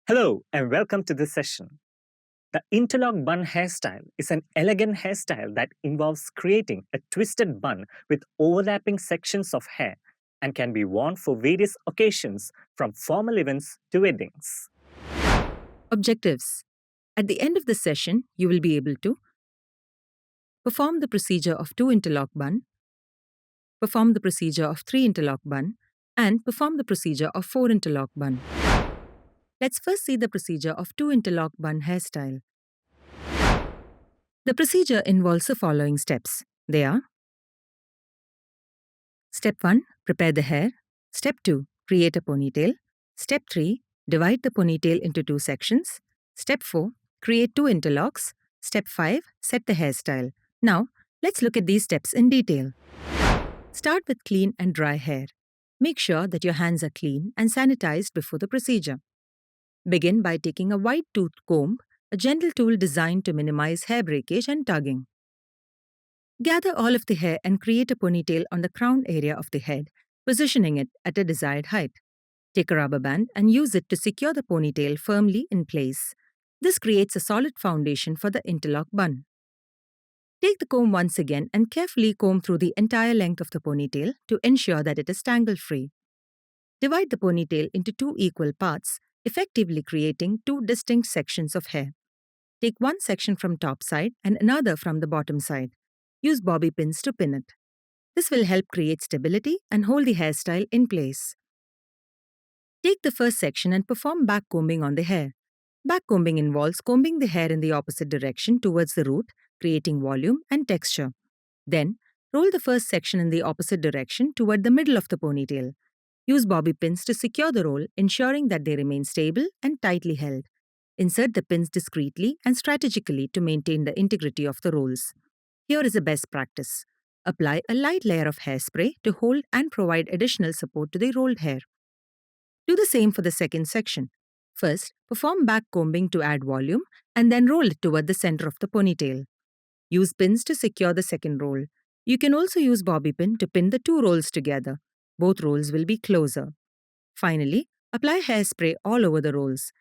Hello and welcome to this session. The interlock bun hairstyle is an elegant hairstyle that involves creating a twisted bun with overlapping sections of hair and can be worn for various occasions from formal events to weddings. Objectives. At the end of the session, you will be able to perform the procedure of 2 interlock bun, perform the procedure of 3 interlock bun, and perform the procedure of 4 interlock bun. Let's first see the procedure of 2 interlock bun hairstyle. The procedure involves the following steps. They are: Step 1. Prepare the hair. Step 2. Create a ponytail. Step 3. Divide the ponytail into 2 sections. Step 4. Create 2 interlocks. Step 5. Set the hairstyle. Now, let's look at these steps in detail. Start with clean and dry hair. Make sure that your hands are clean and sanitized before the procedure. Begin by taking a wide-toothed comb, a gentle tool designed to minimize hair breakage and tugging. Gather all of the hair and create a ponytail on the crown area of the head, positioning it at a desired height. Take a rubber band and use it to secure the ponytail firmly in place. This creates a solid foundation for the interlock bun. Take the comb once again and carefully comb through the entire length of the ponytail to ensure that it is tangle-free. Divide the ponytail into 2 equal parts, effectively creating 2 distinct sections of hair. Take one section from top side and another from the bottom side. Use bobby pins to pin it. This will help create stability and hold the hairstyle in place. Take the first section and perform back combing on the hair. Back combing involves combing the hair in the opposite direction towards the root, creating volume and texture. Then, roll the first section in the opposite direction toward the middle of the ponytail. Use bobby pins to secure the roll, ensuring that they remain stable and tightly held. Insert the pins discreetly and strategically to maintain the integrity of the rolls. Here is a best practice. Apply a light layer of hairspray to hold and provide additional support to the rolled hair. Do the same for the second section. First, perform back combing to add volume and then roll it toward the center of the ponytail. Use pins to secure the second roll. You can also use bobby pin to pin the 2 rolls together. Both rolls will be closer. Finally, apply hairspray all over the rolls.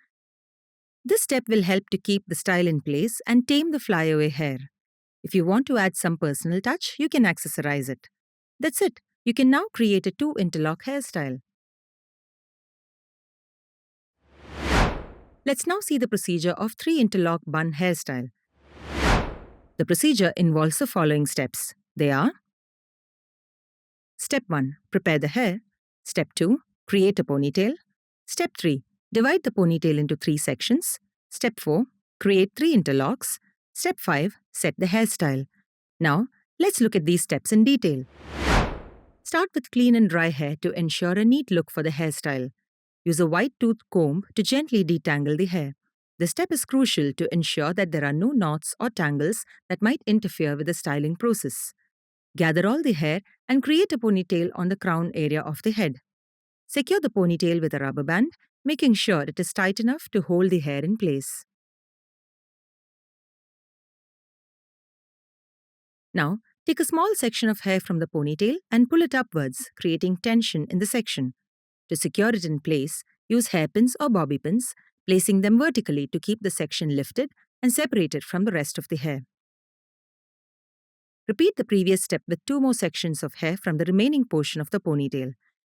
This step will help to keep the style in place and tame the flyaway hair. If you want to add some personal touch, you can accessorize it. That's it. You can now create a 2 interlock hairstyle. Let's now see the procedure of 3 interlock bun hairstyle. The procedure involves the following steps. They are: Step 1. Prepare the hair. Step 2. Create a ponytail. Step 3. Divide the ponytail into 3 sections. Step 4. Create 3 interlocks. Step 5. Set the hairstyle. Now, let's look at these steps in detail. Start with clean and dry hair to ensure a neat look for the hairstyle. Use a wide-toothed comb to gently detangle the hair. This step is crucial to ensure that there are no knots or tangles that might interfere with the styling process. Gather all the hair and create a ponytail on the crown area of the head. Secure the ponytail with a rubber band, making sure it is tight enough to hold the hair in place. Now, take a small section of hair from the ponytail and pull it upwards, creating tension in the section. To secure it in place, use hairpins or bobby pins, placing them vertically to keep the section lifted and separated from the rest of the hair. Repeat the previous step with 2 more sections of hair from the remaining portion of the ponytail.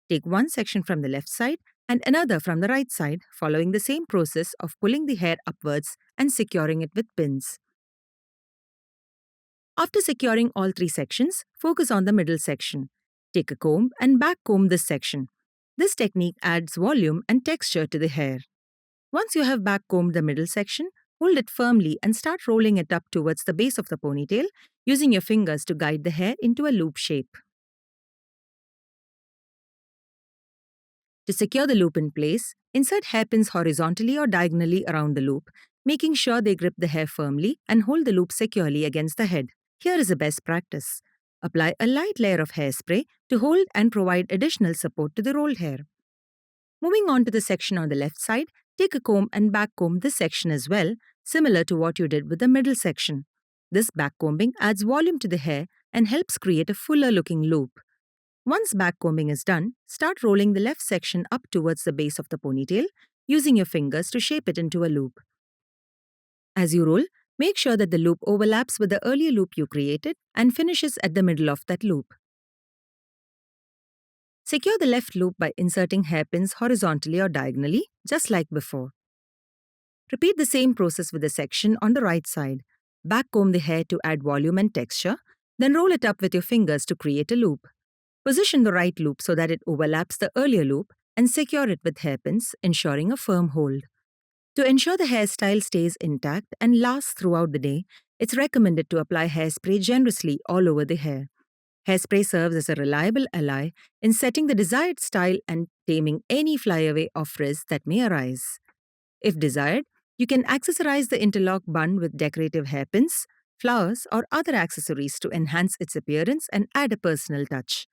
Take one section from the left side and another from the right side, following the same process of pulling the hair upwards and securing it with pins. After securing all 3 sections, focus on the middle section. Take a comb and back comb this section. This technique adds volume and texture to the hair. Once you have back combed the middle section, hold it firmly and start rolling it up towards the base of the ponytail, using your fingers to guide the hair into a loop shape. To secure the loop in place, insert hairpins horizontally or diagonally around the loop, making sure they grip the hair firmly and hold the loop securely against the head. Here is a best practice. Apply a light layer of hairspray to hold and provide additional support to the rolled hair. Moving on to the section on the left side, take a comb and back comb this section as well, similar to what you did with the middle section. This back combing adds volume to the hair and helps create a fuller looking loop. Once back combing is done, start rolling the left section up towards the base of the ponytail, using your fingers to shape it into a loop. As you roll, make sure that the loop overlaps with the earlier loop you created and finishes at the middle of that loop. Secure the left loop by inserting hairpins horizontally or diagonally, just like before. Repeat the same process with the section on the right side. Backcomb the hair to add volume and texture, then roll it up with your fingers to create a loop. Position the right loop so that it overlaps the earlier loop and secure it with hairpins, ensuring a firm hold. To ensure the hairstyle stays intact and lasts throughout the day, it's recommended to apply hairspray generously all over the hair. Hairspray serves as a reliable ally in setting the desired style and taming any flyaway or frizz that may arise. If desired, you can accessorize the interlock bun with decorative hairpins, flowers, or other accessories to enhance its appearance and add a personal touch.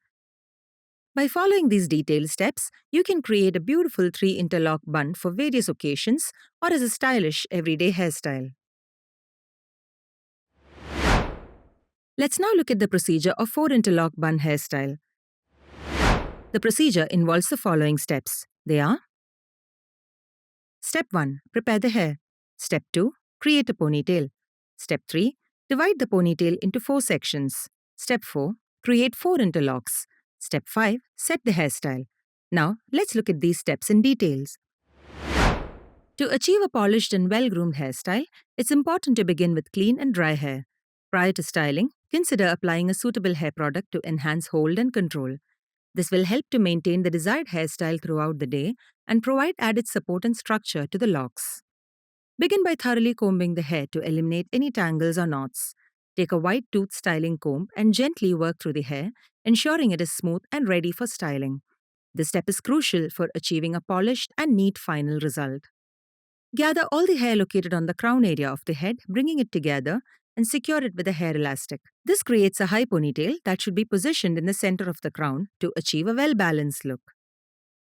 By following these detailed steps, you can create a beautiful 3-interlock bun for various occasions or as a stylish everyday hairstyle. Let's now look at the procedure of 4-interlock bun hairstyle. The procedure involves the following steps. They are: Step 1. Prepare the hair. Step 2. Create a ponytail. Step 3. Divide the ponytail into 4 sections. Step 4. Create 4 interlocks. Step 5. Set the hairstyle. Now, let's look at these steps in details. To achieve a polished and well-groomed hairstyle, it's important to begin with clean and dry hair. Prior to styling, consider applying a suitable hair product to enhance hold and control. This will help to maintain the desired hairstyle throughout the day and provide added support and structure to the locks. Begin by thoroughly combing the hair to eliminate any tangles or knots. Take a wide tooth styling comb and gently work through the hair, ensuring it is smooth and ready for styling. This step is crucial for achieving a polished and neat final result. Gather all the hair located on the crown area of the head, bringing it together, and secure it with a hair elastic. This creates a high ponytail that should be positioned in the center of the crown to achieve a well-balanced look.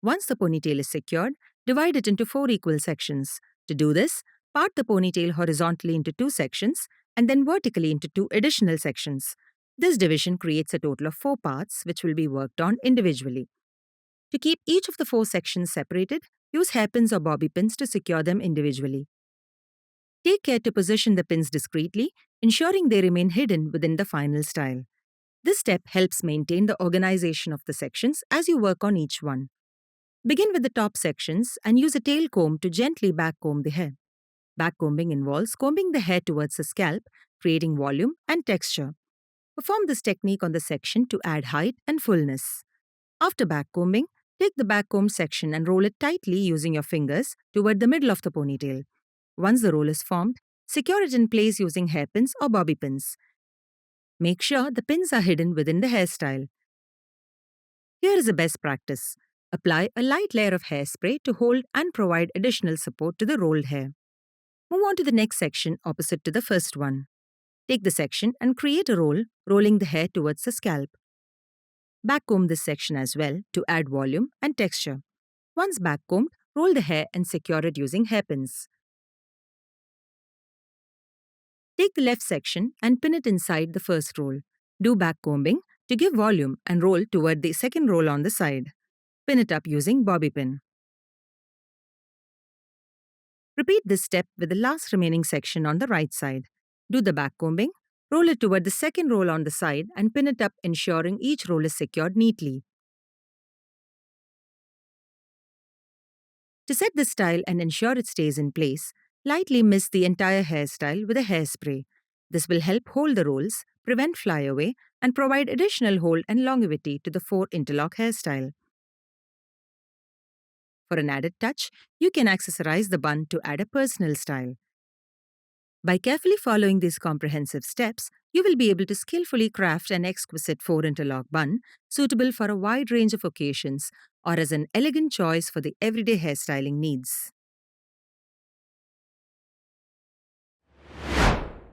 Once the ponytail is secured, divide it into 4 equal sections. To do this, part the ponytail horizontally into 2 sections and then vertically into 2 additional sections. This division creates a total of 4 parts, which will be worked on individually. To keep each of the 4 sections separated, use hairpins or bobby pins to secure them individually. Take care to position the pins discreetly, ensuring they remain hidden within the final style. This step helps maintain the organization of the sections as you work on each one. Begin with the top sections and use a tail comb to gently backcomb the hair. Backcombing involves combing the hair towards the scalp, creating volume and texture. Perform this technique on the section to add height and fullness. After backcombing, take the backcomb section and roll it tightly using your fingers toward the middle of the ponytail. Once the roll is formed, secure it in place using hairpins or bobby pins. Make sure the pins are hidden within the hairstyle. Here is a best practice. Apply a light layer of hairspray to hold and provide additional support to the rolled hair. Move on to the next section opposite to the first one. Take the section and create a roll, rolling the hair towards the scalp. Backcomb this section as well to add volume and texture. Once backcombed, roll the hair and secure it using hairpins. Take the left section and pin it inside the first roll. Do backcombing to give volume and roll toward the second roll on the side. Pin it up using bobby pin. Repeat this step with the last remaining section on the right side. Do the backcombing, roll it toward the second roll on the side and pin it up, ensuring each roll is secured neatly. To set the style and ensure it stays in place, lightly mist the entire hairstyle with a hairspray. This will help hold the rolls, prevent flyaway, and provide additional hold and longevity to the 4-interlock hairstyle. For an added touch, you can accessorize the bun to add a personal style. By carefully following these comprehensive steps, you will be able to skillfully craft an exquisite 4-interlock bun suitable for a wide range of occasions or as an elegant choice for the everyday hairstyling needs.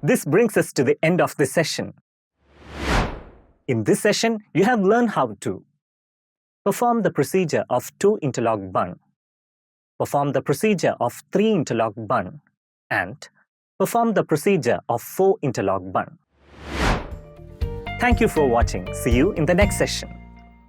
This brings us to the end of this session. In this session, you have learned how to perform the procedure of 2-interlock bun, perform the procedure of 3-interlock bun, and perform the procedure of 4-interlock bun. Thank you for watching. See you in the next session.